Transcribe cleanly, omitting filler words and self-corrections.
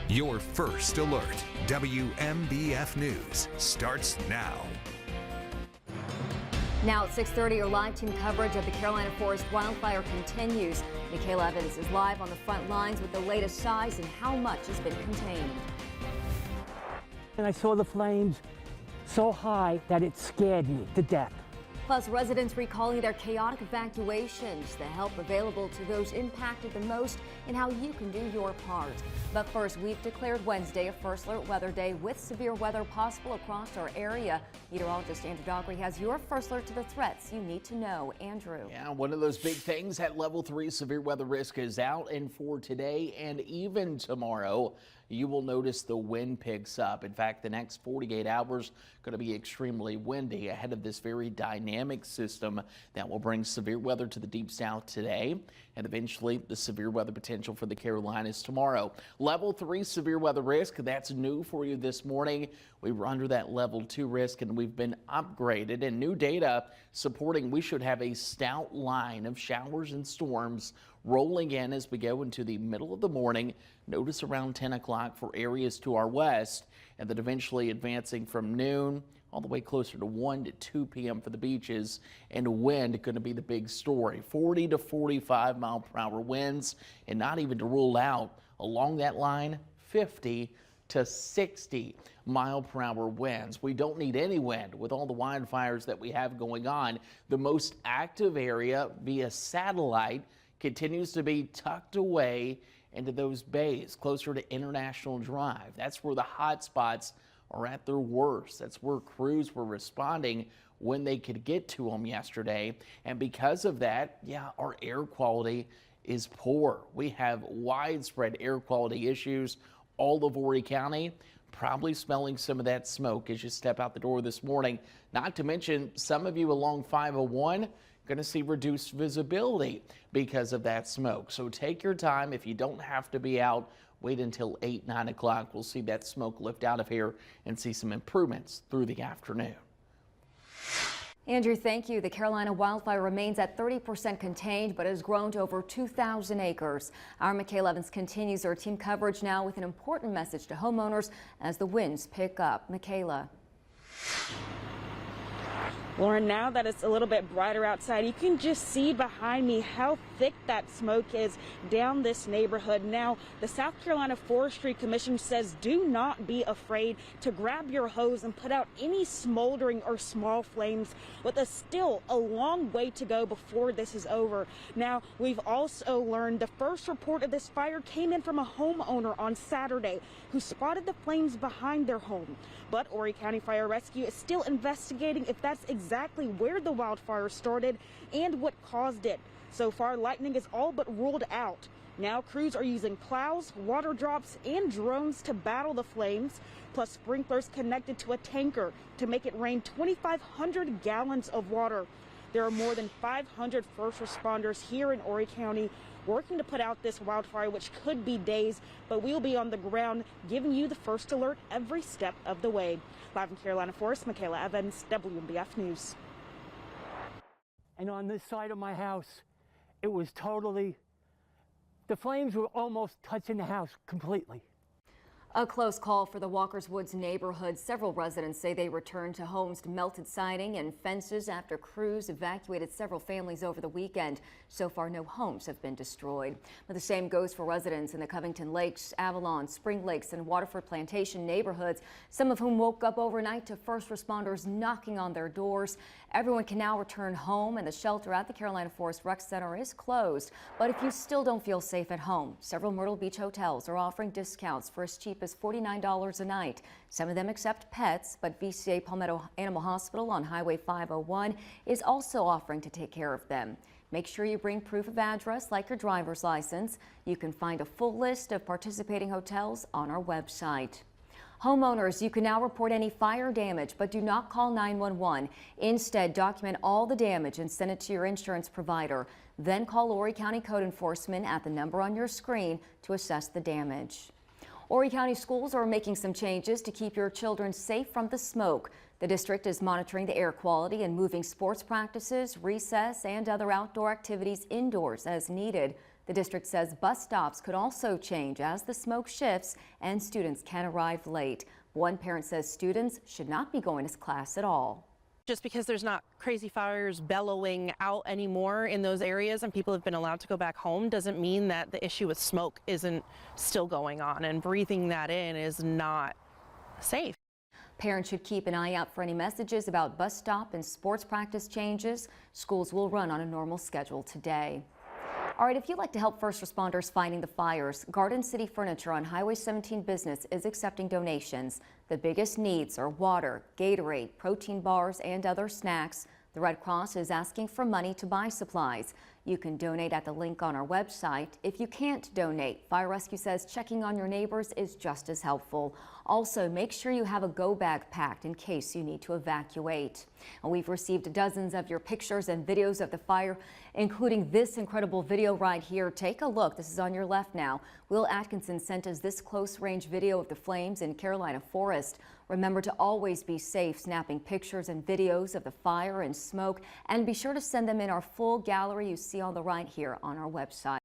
Your first alert. WMBF News starts now. Now at 6:30, your live team coverage of the Carolina Forest wildfire continues. Michaela Evans is live on the front lines with the latest size and how much has been contained. And I saw the flames so high that it scared me to death. Plus, residents recalling their chaotic evacuations, the help available to those impacted the most, and how you can do your part. But first, we've declared Wednesday a first alert weather day with severe weather possible across our area. Meteorologist Andrew Doggery has your first alert to the threats you need to know. Andrew. Yeah, one of those big things at level 3 severe weather risk is out, and for today and even tomorrow, you will notice the wind picks up. In fact, the next 48 hours going to be extremely windy ahead of this very dynamic system that will bring severe weather to the deep south today and eventually the severe weather potential for the Carolinas tomorrow. Level 3 severe weather risk, that's new for you this morning. We were under that level 2 risk and we've been upgraded, and new data supporting we should have a stout line of showers and storms rolling in as we go into the middle of the morning. Notice around 10 o'clock for areas to our west, and then eventually advancing from noon all the way closer to 1 to 2 p.m. for the beaches, and wind going to be the big story. 40 to 45 mile per hour winds, and not even to rule out along that line 50 to 60 mile per hour winds. We don't need any wind with all the wildfires that we have going on. The most active area via satellite continues to be tucked away into those bays closer to International Drive. That's where the hot spots are at their worst. That's where crews were responding when they could get to them yesterday. And because of that, yeah, our air quality is poor. We have widespread air quality issues all of Horry County. Probably smelling some of that smoke as you step out the door this morning. Not to mention some of you along 501 going to see reduced visibility because of that smoke. So take your time. If you don't have to be out, wait until 8, 9 o'clock. We'll see that smoke lift out of here and see some improvements through the afternoon. Andrew, thank you. The Carolina wildfire remains at 30% contained, but has grown to over 2,000 acres. Our Michaela Evans continues our team coverage now with an important message to homeowners as the winds pick up. Michaela. Lauren, now that it's a little bit brighter outside, you can just see behind me how thick that smoke is down this neighborhood. Now, the South Carolina Forestry Commission says do not be afraid to grab your hose and put out any smoldering or small flames, with still a long way to go before this is over. Now, we've also learned the first report of this fire came in from a homeowner on Saturday who spotted the flames behind their home. But Horry County Fire Rescue is still investigating if that's exactly where the wildfire started and what caused it. So far, lightning is all but ruled out. Now crews are using plows, water drops, and drones to battle the flames, plus sprinklers connected to a tanker to make it rain 2,500 gallons of water. There are more than 500 first responders here in Horry County working to put out this wildfire, which could be days, but we'll be on the ground giving you the first alert every step of the way. Live in Carolina Forest, Michaela Evans, WMBF News. And on this side of my house, it was totally, the flames were almost touching the house completely. A close call for the Walkers Woods neighborhood. Several residents say they returned to homes to melted siding and fences after crews evacuated several families over the weekend. So far, no homes have been destroyed. But the same goes for residents in the Covington Lakes, Avalon, Spring Lakes, and Waterford Plantation neighborhoods, some of whom woke up overnight to first responders knocking on their doors. Everyone can now return home, and the shelter at the Carolina Forest Rec Center is closed. But if you still don't feel safe at home, several Myrtle Beach hotels are offering discounts for as cheap as $49 a night. Some of them accept pets, but VCA Palmetto Animal Hospital on Highway 501 is also offering to take care of them. Make sure you bring proof of address like your driver's license. You can find a full list of participating hotels on our website. Homeowners, you can now report any fire damage, but do not call 911. Instead, document all the damage and send it to your insurance provider. Then call Horry County Code Enforcement at the number on your screen to assess the damage. Horry County schools are making some changes to keep your children safe from the smoke. The district is monitoring the air quality and moving sports practices, recess, and other outdoor activities indoors as needed. The district says bus stops could also change as the smoke shifts and students can arrive late. One parent says students should not be going to class at all. Just because there's not crazy fires bellowing out anymore in those areas and people have been allowed to go back home doesn't mean that the issue with smoke isn't still going on, and breathing that in is not safe. Parents should keep an eye out for any messages about bus stop and sports practice changes. Schools will run on a normal schedule today. All right, if you'd like to help first responders fighting the fires, Garden City Furniture on Highway 17 Business is accepting donations. The biggest needs are water, Gatorade, protein bars, and other snacks. The Red Cross is asking for money to buy supplies. You can donate at the link on our website. If you can't donate, Fire Rescue says checking on your neighbors is just as helpful. Also, make sure you have a go bag packed in case you need to evacuate. And we've received dozens of your pictures and videos of the fire, including this incredible video right here. Take a look. This is on your left now. Will Atkinson sent us this close-range video of the flames in Carolina Forest. Remember to always be safe, snapping pictures and videos of the fire and smoke, and be sure to send them in our full gallery you see on the right here on our website.